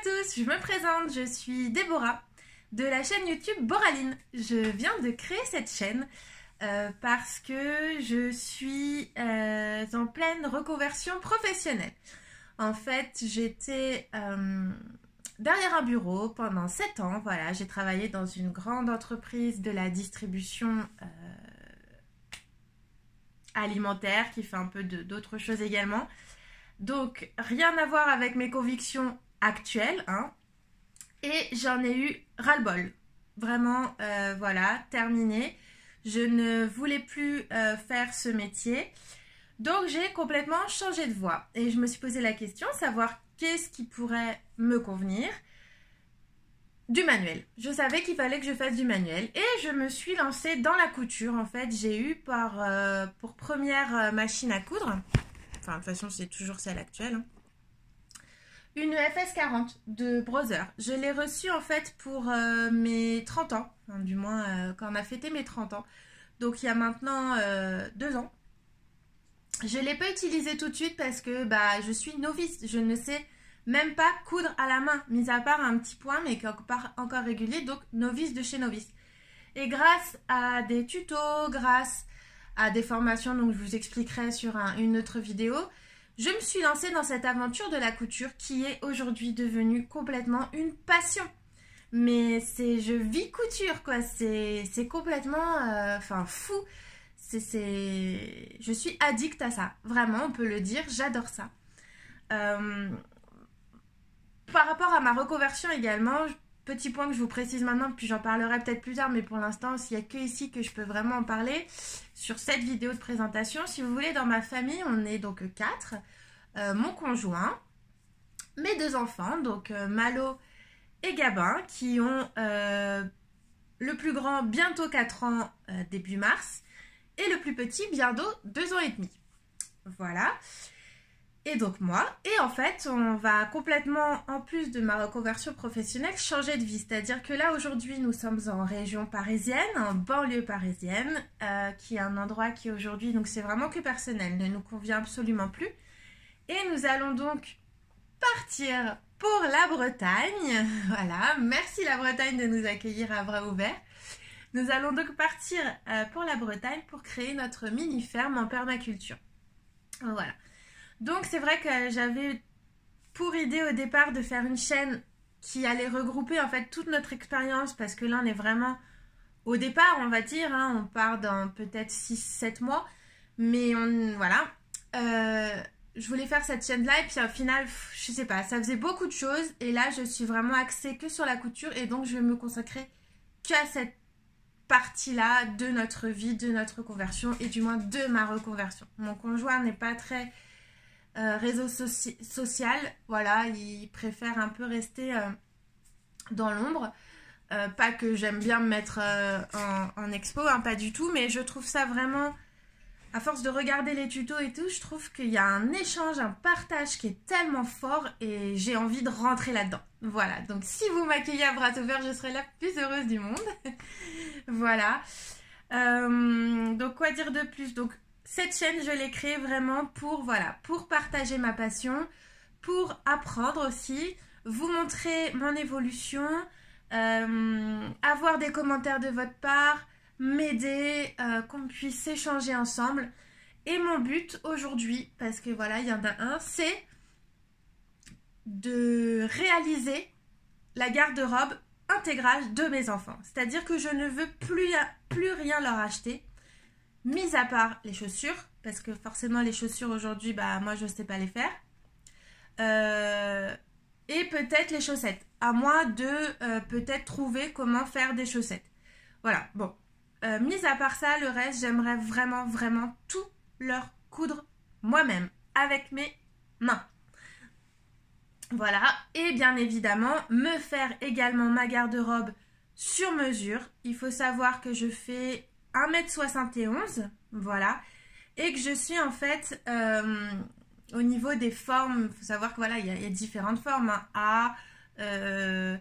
tous, je me présente, je suis Déborah de la chaîne YouTube Boraline. Je viens de créer cette chaîne parce que je suis en pleine reconversion professionnelle. En fait, j'étais derrière un bureau pendant 7 ans. Voilà, j'ai travaillé dans une grande entreprise de la distribution alimentaire qui fait un peu d'autres choses également. Donc, rien à voir avec mes convictions actuelles, hein. Et j'en ai eu ras-le-bol. Vraiment, voilà, terminé. Je ne voulais plus faire ce métier. Donc, j'ai complètement changé de voie. Et je me suis posé la question, savoir qu'est-ce qui pourrait me convenir. Du manuel. Je savais qu'il fallait que je fasse du manuel. Et je me suis lancée dans la couture. En fait, j'ai eu pour première machine à coudre, enfin, de toute façon, c'est toujours celle actuelle, hein, une FS40 de Brother. Je l'ai reçue en fait pour mes 30 ans, enfin, du moins quand on a fêté mes 30 ans. Donc il y a maintenant 2 ans. Je ne l'ai pas utilisée tout de suite parce que je suis novice. Je ne sais même pas coudre à la main, mis à part un petit point, mais qui est encore régulier, donc novice de chez novice. Et grâce à des tutos, grâce à des formations, donc je vous expliquerai sur une autre vidéo, je me suis lancée dans cette aventure de la couture qui est aujourd'hui devenue complètement une passion. Mais je vis couture, quoi. C'est complètement fou. Je suis addict à ça. Vraiment, on peut le dire. J'adore ça. Par rapport à ma reconversion également, petit point que je vous précise maintenant, puis j'en parlerai peut-être plus tard, mais pour l'instant, s'il n'y a que ici que je peux vraiment en parler, sur cette vidéo de présentation. Si vous voulez, dans ma famille, on est donc 4. Mon conjoint, mes 2 enfants, donc Malo et Gabin, qui ont le plus grand bientôt 4 ans début mars, et le plus petit bientôt 2 ans et demi. Voilà. Et donc moi, et en fait, on va complètement, en plus de ma reconversion professionnelle, changer de vie. C'est-à-dire que là, aujourd'hui, nous sommes en région parisienne, en banlieue parisienne, qui est un endroit qui aujourd'hui, donc c'est vraiment que personnel, ne nous convient absolument plus. Et nous allons donc partir pour la Bretagne. Voilà, merci la Bretagne de nous accueillir à bras ouverts. Nous allons donc partir pour la Bretagne pour créer notre mini-ferme en permaculture. Voilà. Donc c'est vrai que j'avais pour idée au départ de faire une chaîne qui allait regrouper en fait toute notre expérience, parce que là on est vraiment au départ, on va dire, hein, on part dans peut-être 6-7 mois, mais voilà. Je voulais faire cette chaîne-là et puis au final, je sais pas, ça faisait beaucoup de choses et là je suis vraiment axée que sur la couture et donc je vais me consacrer qu'à cette partie-là de notre vie, de notre conversion et du moins de ma reconversion. Mon conjoint n'est pas très réseau social, voilà, il préfère un peu rester dans l'ombre. Pas que j'aime bien me mettre en expo, hein, pas du tout, mais je trouve ça vraiment, à force de regarder les tutos et tout, je trouve qu'il y a un échange, un partage qui est tellement fort et j'ai envie de rentrer là-dedans. Voilà, donc si vous m'accueillez à bras ouverts, je serai la plus heureuse du monde. Voilà. Donc quoi dire de plus? Donc cette chaîne, je l'ai créée vraiment pour, voilà, pour partager ma passion, pour apprendre aussi, vous montrer mon évolution, avoir des commentaires de votre part, m'aider, qu'on puisse échanger ensemble. Et mon but aujourd'hui, parce que voilà, il y en a un, c'est de réaliser la garde-robe intégrale de mes enfants. C'est-à-dire que je ne veux plus rien leur acheter, mis à part les chaussures, parce que forcément les chaussures aujourd'hui, moi je ne sais pas les faire. Et peut-être les chaussettes, à moi de peut-être trouver comment faire des chaussettes. Voilà, bon. Mis à part ça, le reste, j'aimerais vraiment tout leur coudre moi-même, avec mes mains. Voilà, et bien évidemment, me faire également ma garde-robe sur mesure. Il faut savoir que je fais 1m71, voilà, et que je suis en fait, au niveau des formes, il faut savoir que voilà, il y a différentes formes, hein, A,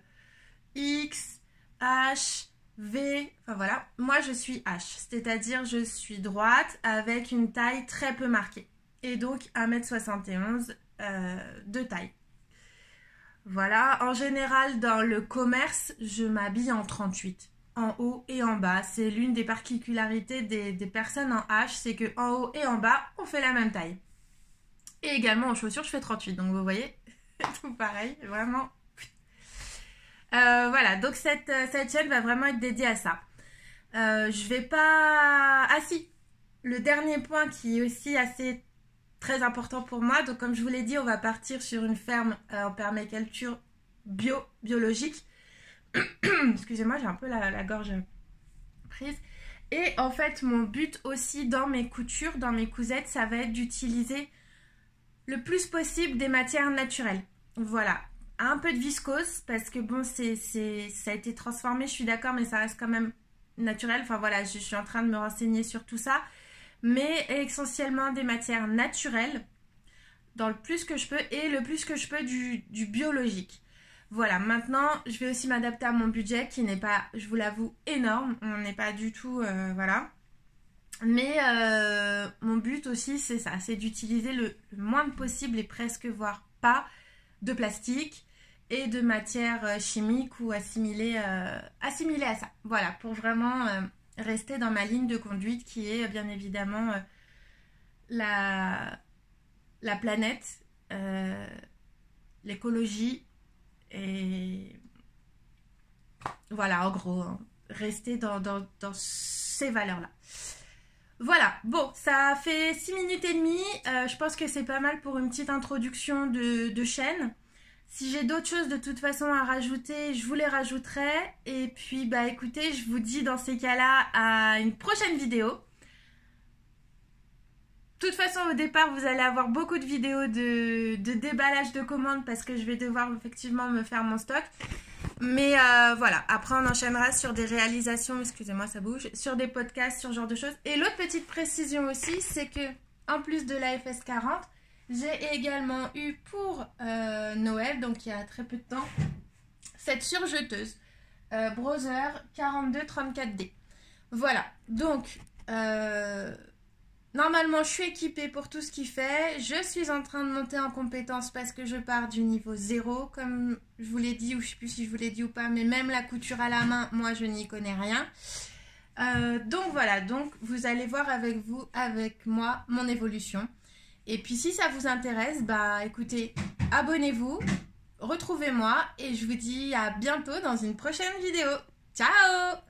X, H, V, enfin voilà, moi je suis H, c'est-à-dire je suis droite avec une taille très peu marquée, et donc 1m71 de taille. Voilà, en général, dans le commerce, je m'habille en 38, en haut et en bas. C'est l'une des particularités des personnes en H, c'est que en haut et en bas, on fait la même taille. Et également en chaussures, je fais 38, donc vous voyez, tout pareil, vraiment. Voilà, donc cette chaîne va vraiment être dédiée à ça. Je vais pas... Ah si, le dernier point qui est aussi assez très important pour moi. Donc comme je vous l'ai dit, on va partir sur une ferme en permaculture biologique. Excusez-moi, j'ai un peu la gorge prise. Et en fait, mon but aussi dans mes coutures, dans mes cousettes, ça va être d'utiliser le plus possible des matières naturelles. Voilà. Un peu de viscose parce que bon, ça a été transformé, je suis d'accord, mais ça reste quand même naturel. Enfin voilà, je suis en train de me renseigner sur tout ça. Mais essentiellement des matières naturelles dans le plus que je peux et le plus que je peux du biologique. Voilà, maintenant je vais aussi m'adapter à mon budget qui n'est pas, je vous l'avoue, énorme. On n'est pas du tout, voilà. Mais mon but aussi c'est ça, c'est d'utiliser le moins possible et presque voire pas de plastique et de matières chimiques ou assimilées à ça. Voilà, pour vraiment... rester dans ma ligne de conduite qui est bien évidemment la planète, l'écologie et voilà, en gros, hein, rester dans ces valeurs-là. Voilà, bon, ça fait 6 minutes et demie, je pense que c'est pas mal pour une petite introduction de chaîne. Si j'ai d'autres choses de toute façon à rajouter, je vous les rajouterai. Et puis, bah écoutez, je vous dis dans ces cas-là à une prochaine vidéo. De toute façon, au départ, vous allez avoir beaucoup de vidéos de déballage de commandes parce que je vais devoir effectivement me faire mon stock. Mais voilà, après on enchaînera sur des réalisations, excusez-moi ça bouge, sur des podcasts, sur ce genre de choses. Et l'autre petite précision aussi, c'est que en plus de la FS40, j'ai également eu pour Noël, donc il y a très peu de temps, cette surjeteuse Brother 4234D. Voilà, donc normalement je suis équipée pour tout ce qu'il fait. Je suis en train de monter en compétence parce que je pars du niveau 0, comme je vous l'ai dit, ou je ne sais plus si je vous l'ai dit ou pas, mais même la couture à la main, moi je n'y connais rien. Donc voilà, donc vous allez voir avec moi mon évolution. Et puis si ça vous intéresse, bah écoutez, abonnez-vous, retrouvez-moi et je vous dis à bientôt dans une prochaine vidéo. Ciao!